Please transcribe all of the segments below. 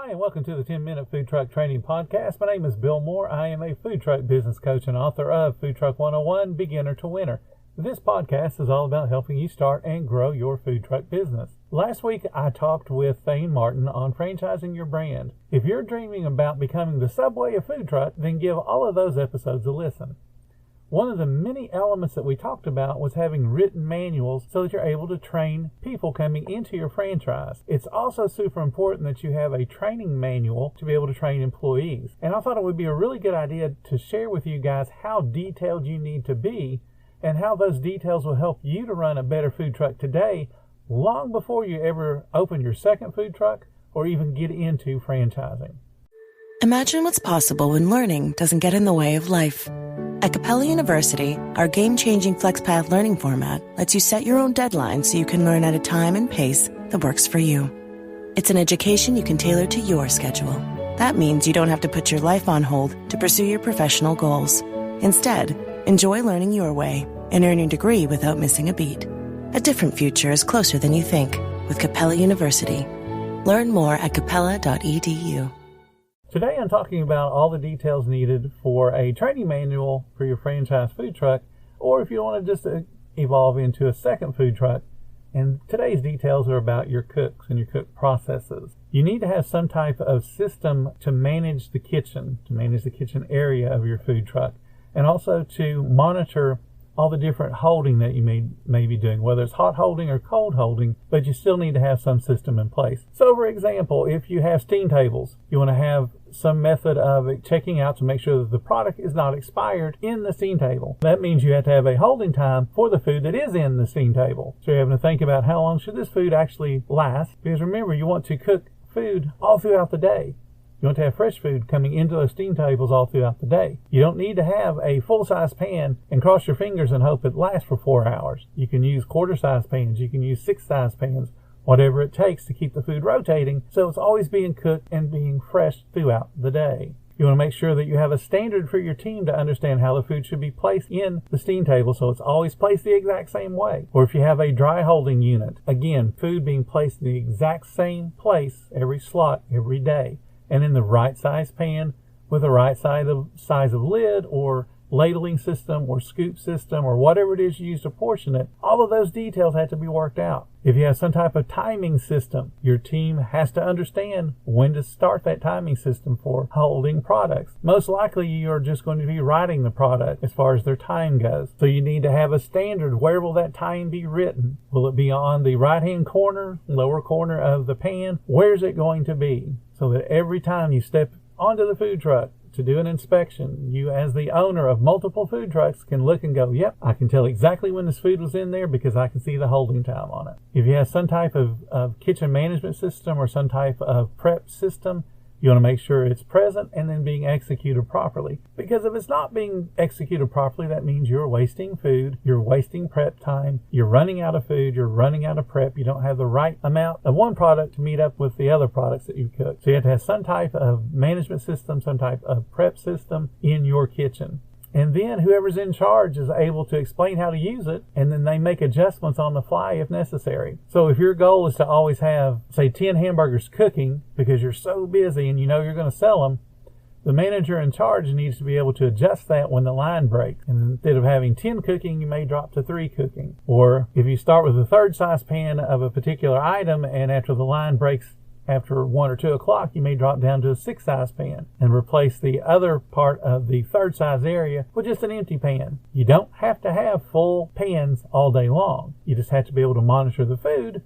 Hi, and welcome to the 10-Minute Food Truck Training Podcast. My name is Bill Moore. I am a food truck business coach and author of Food Truck 101, Beginner to Winner. This podcast is all about helping you start and grow your food truck business. Last week, I talked with Thane Martin on franchising your brand. If you're dreaming about becoming the Subway of food truck, then give all of those episodes a listen. One of the many elements that we talked about was having written manuals so that you're able to train people coming into your franchise. It's also super important that you have a training manual to be able to train employees. And I thought it would be a really good idea to share with you guys how detailed you need to be and how those details will help you to run a better food truck today, long before you ever open your second food truck or even get into franchising. Imagine what's possible when learning doesn't get in the way of life. At Capella University, our game-changing FlexPath learning format lets you set your own deadlines so you can learn at a time and pace that works for you. It's an education you can tailor to your schedule. That means you don't have to put your life on hold to pursue your professional goals. Instead, enjoy learning your way and earn your degree without missing a beat. A different future is closer than you think with Capella University. Learn more at capella.edu. Today I'm talking about all the details needed for a training manual for your franchise food truck, or if you want to just evolve into a second food truck. And today's details are about your cooks and your cook processes. You need to have some type of system to manage the kitchen area of your food truck, and also to monitor all the different holding that you may be doing, whether it's hot holding or cold holding, but you still need to have some system in place. So for example, if you have steam tables, you want to have some method of checking out to make sure that the product is not expired in the steam table. That means you have to have a holding time for the food that is in the steam table. So you're having to think about how long should this food actually last, because remember, you want to cook food all throughout the day. You want to have fresh food coming into those steam tables all throughout the day. You don't need to have a full-size pan and cross your fingers and hope it lasts for 4 hours. You can use quarter-size pans. You can use 6-size pans, whatever it takes to keep the food rotating so it's always being cooked and being fresh throughout the day. You want to make sure that you have a standard for your team to understand how the food should be placed in the steam table so it's always placed the exact same way. Or if you have a dry holding unit, again, food being placed in the exact same place, every slot, every day, and in the right size pan with the right size of lid or ladling system or scoop system or whatever it is you use to portion it. All of those details have to be worked out. If you have some type of timing system, your team has to understand when to start that timing system for holding products. Most likely you're just going to be writing the product as far as their time goes. So you need to have a standard. Where will that time be written? Will it be on the right-hand corner, lower corner of the pan? Where's it going to be? So that every time you step onto the food truck to do an inspection, you as the owner of multiple food trucks can look and go, yep, I can tell exactly when this food was in there because I can see the holding time on it. If you have some type of kitchen management system or some type of prep system, you want to make sure it's present and then being executed properly. Because if it's not being executed properly, that means you're wasting food, you're wasting prep time, you're running out of food, you're running out of prep, you don't have the right amount of one product to meet up with the other products that you cook. So you have to have some type of management system, some type of prep system in your kitchen. And then whoever's in charge is able to explain how to use it, and then they make adjustments on the fly if necessary. So if your goal is to always have, say, 10 hamburgers cooking because you're so busy and you know you're going to sell them, the manager in charge needs to be able to adjust that when the line breaks. And instead of having 10 cooking, you may drop to 3 cooking. Or if you start with a third size pan of a particular item and after the line breaks after 1 or 2 o'clock, you may drop down to a 6-size pan and replace the other part of the third size area with just an empty pan. You don't have to have full pans all day long. You just have to be able to monitor the food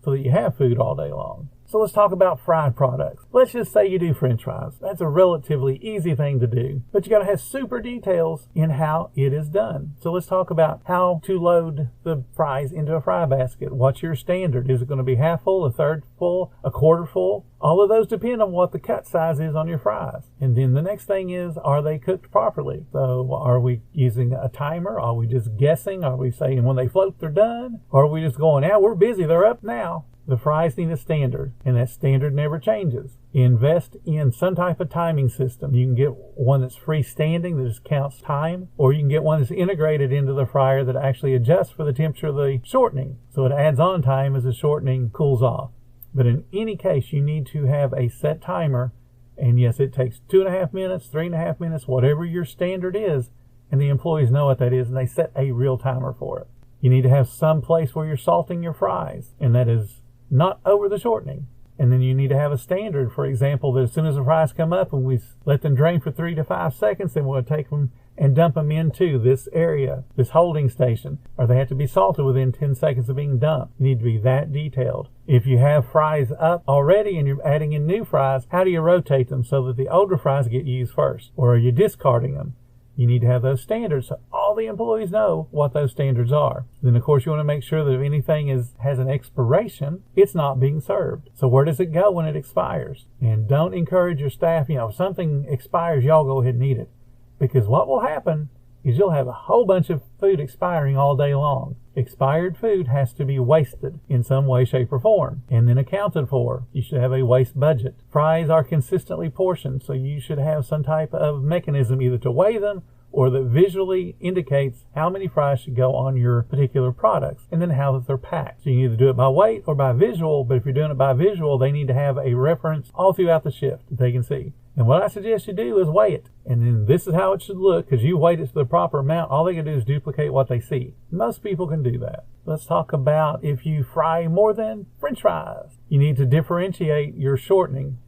so that you have food all day long. So let's talk about fried products. Let's just say you do French fries. That's a relatively easy thing to do, but you got to have super details in how it is done. So let's talk about how to load the fries into a fry basket. What's your standard? Is it going to be half full, a third full, a quarter full? All of those depend on what the cut size is on your fries. And then the next thing is, are they cooked properly? So are we using a timer? Are we just guessing? Are we saying when they float, they're done? Or are we just going, now we're busy, they're up now? The fries need a standard, and that standard never changes. Invest in some type of timing system. You can get one that's freestanding that just counts time, or you can get one that's integrated into the fryer that actually adjusts for the temperature of the shortening. So it adds on time as the shortening cools off. But in any case, you need to have a set timer. And yes, it takes 2.5 minutes, 3.5 minutes, whatever your standard is. And the employees know what that is, and they set a real timer for it. You need to have some place where you're salting your fries, and that is not over the shortening. And then you need to have a standard, for example, that as soon as the fries come up and we let them drain for 3 to 5 seconds, then we'll take them and dump them into this area, this holding station, or they have to be salted within 10 seconds of being dumped. You need to be that detailed. If you have fries up already and you're adding in new fries, how do you rotate them so that the older fries get used first? Or are you discarding them? You need to have those standards so all the employees know what those standards are. Then, of course, you want to make sure that if anything has an expiration, it's not being served. So where does it go when it expires? And don't encourage your staff, if something expires, y'all go ahead and eat it. Because what will happen is you'll have a whole bunch of food expiring all day long. Expired food has to be wasted in some way, shape, or form and then accounted for. You should have a waste budget. Fries are consistently portioned, so you should have some type of mechanism either to weigh them or that visually indicates how many fries should go on your particular products and then how that they're packed. So you can either do it by weight or by visual, but if you're doing it by visual, they need to have a reference all throughout the shift that they can see. And what I suggest you do is weigh it. And then this is how it should look, because you weighed it to the proper amount. All they can do is duplicate what they see. Most people can do that. Let's talk about if you fry more than French fries. You need to differentiate your shortening.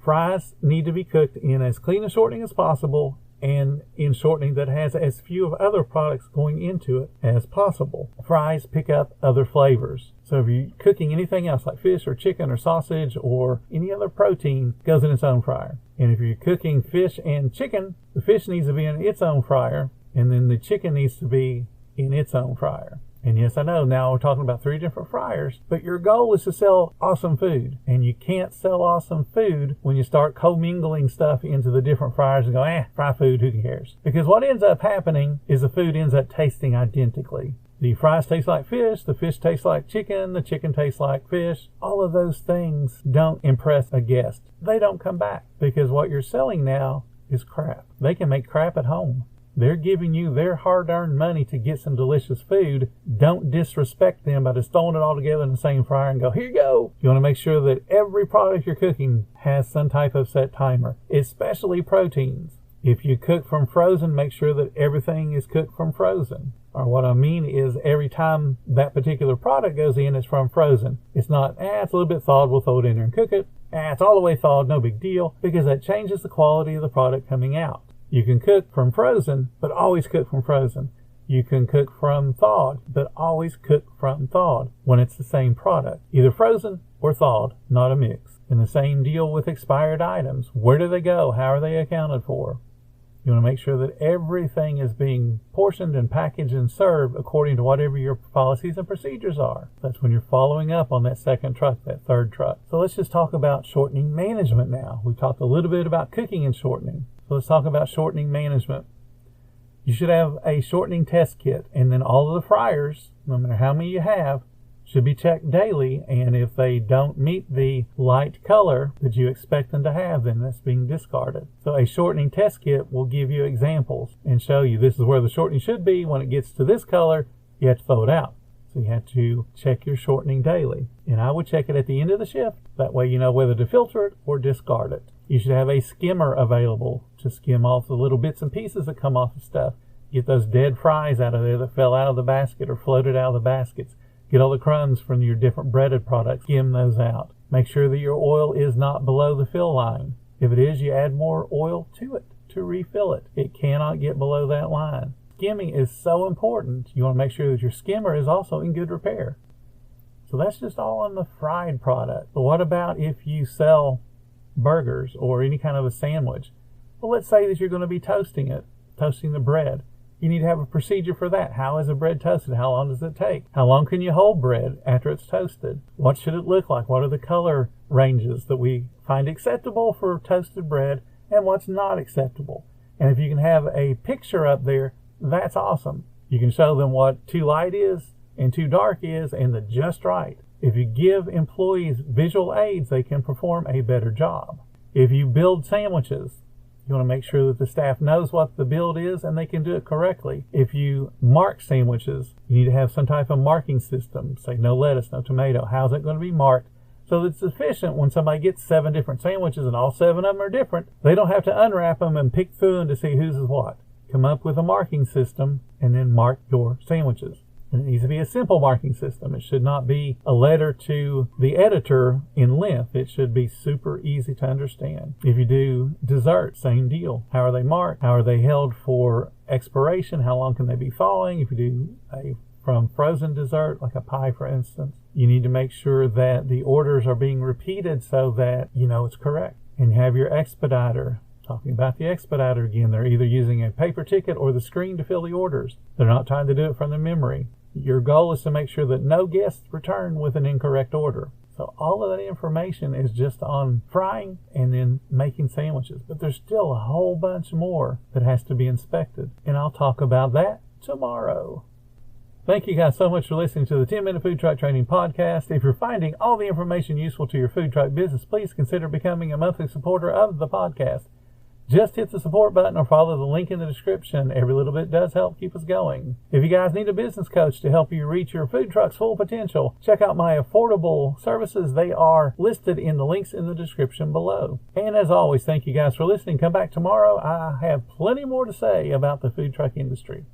Fries need to be cooked in as clean a shortening as possible and in shortening that has as few of other products going into it as possible. Fries pick up other flavors. So if you're cooking anything else like fish or chicken or sausage or any other protein, it goes in its own fryer. And if you're cooking fish and chicken, the fish needs to be in its own fryer, and then the chicken needs to be in its own fryer. And yes, I know now we're talking about 3 different fryers, but your goal is to sell awesome food. And you can't sell awesome food when you start commingling stuff into the different fryers and go, fry food, who cares? Because what ends up happening is the food ends up tasting identically. The fries taste like fish, the fish tastes like chicken, the chicken tastes like fish. All of those things don't impress a guest. They don't come back because what you're selling now is crap. They can make crap at home. They're giving you their hard-earned money to get some delicious food. Don't disrespect them by just throwing it all together in the same fryer and go, here you go. You want to make sure that every product you're cooking has some type of set timer, especially proteins. If you cook from frozen, make sure that everything is cooked from frozen. Or what I mean is every time that particular product goes in, it's from frozen. It's not, it's a little bit thawed, we'll throw it in there and cook it. It's all the way thawed, no big deal, because that changes the quality of the product coming out. You can cook from frozen, but always cook from frozen. You can cook from thawed, but always cook from thawed when it's the same product. Either frozen or thawed, not a mix. And the same deal with expired items. Where do they go? How are they accounted for? You want to make sure that everything is being portioned and packaged and served according to whatever your policies and procedures are. That's when you're following up on that second truck, that third truck. So let's just talk about shortening management now. We've talked a little bit about cooking and shortening. So let's talk about shortening management. You should have a shortening test kit, and then all of the fryers, no matter how many you have, should be checked daily, and if they don't meet the light color that you expect them to have, then that's being discarded. So a shortening test kit will give you examples and show you this is where the shortening should be. When it gets to this color, you have to throw it out. So you have to check your shortening daily. And I would check it at the end of the shift. That way you know whether to filter it or discard it. You should have a skimmer available to skim off the little bits and pieces that come off the stuff. Get those dead fries out of there that fell out of the basket or floated out of the baskets. Get all the crumbs from your different breaded products. Skim those out. Make sure that your oil is not below the fill line. If it is, you add more oil to it to refill it. It cannot get below that line. Skimming is so important. You want to make sure that your skimmer is also in good repair. So that's just all on the fried product. But what about if you sell burgers or any kind of a sandwich? Well, let's say that you're going to be toasting it, toasting the bread. You need to have a procedure for that. How is the bread toasted? How long does it take? How long can you hold bread after it's toasted? What should it look like? What are the color ranges that we find acceptable for toasted bread and what's not acceptable? And if you can have a picture up there, that's awesome. You can show them what too light is and too dark is and the just right. If you give employees visual aids, they can perform a better job. If you build sandwiches, you want to make sure that the staff knows what the build is and they can do it correctly. If you mark sandwiches, you need to have some type of marking system. Say no lettuce, no tomato. How's it going to be marked So it's efficient when somebody gets 7 different sandwiches and all 7 of them are different. They don't have to unwrap them and pick through them to see whose is what. Come up with a marking system and then mark your sandwiches. And it needs to be a simple marking system. It should not be a letter to the editor in length. It should be super easy to understand. If you do dessert, same deal. How are they marked? How are they held for expiration? How long can they be thawing? If you do from frozen dessert, like a pie for instance, you need to make sure that the orders are being repeated so that you know it's correct. And you have your expediter. Talking about the expediter again, they're either using a paper ticket or the screen to fill the orders. They're not trying to do it from the memory. Your goal is to make sure that no guests return with an incorrect order. So all of that information is just on frying and then making sandwiches. But there's still a whole bunch more that has to be inspected. And I'll talk about that tomorrow. Thank you guys so much for listening to the 10-Minute Food Truck Training Podcast. If you're finding all the information useful to your food truck business, please consider becoming a monthly supporter of the podcast. Just hit the support button or follow the link in the description. Every little bit does help keep us going. If you guys need a business coach to help you reach your food truck's full potential, check out my affordable services. They are listed in the links in the description below. And as always, thank you guys for listening. Come back tomorrow. I have plenty more to say about the food truck industry.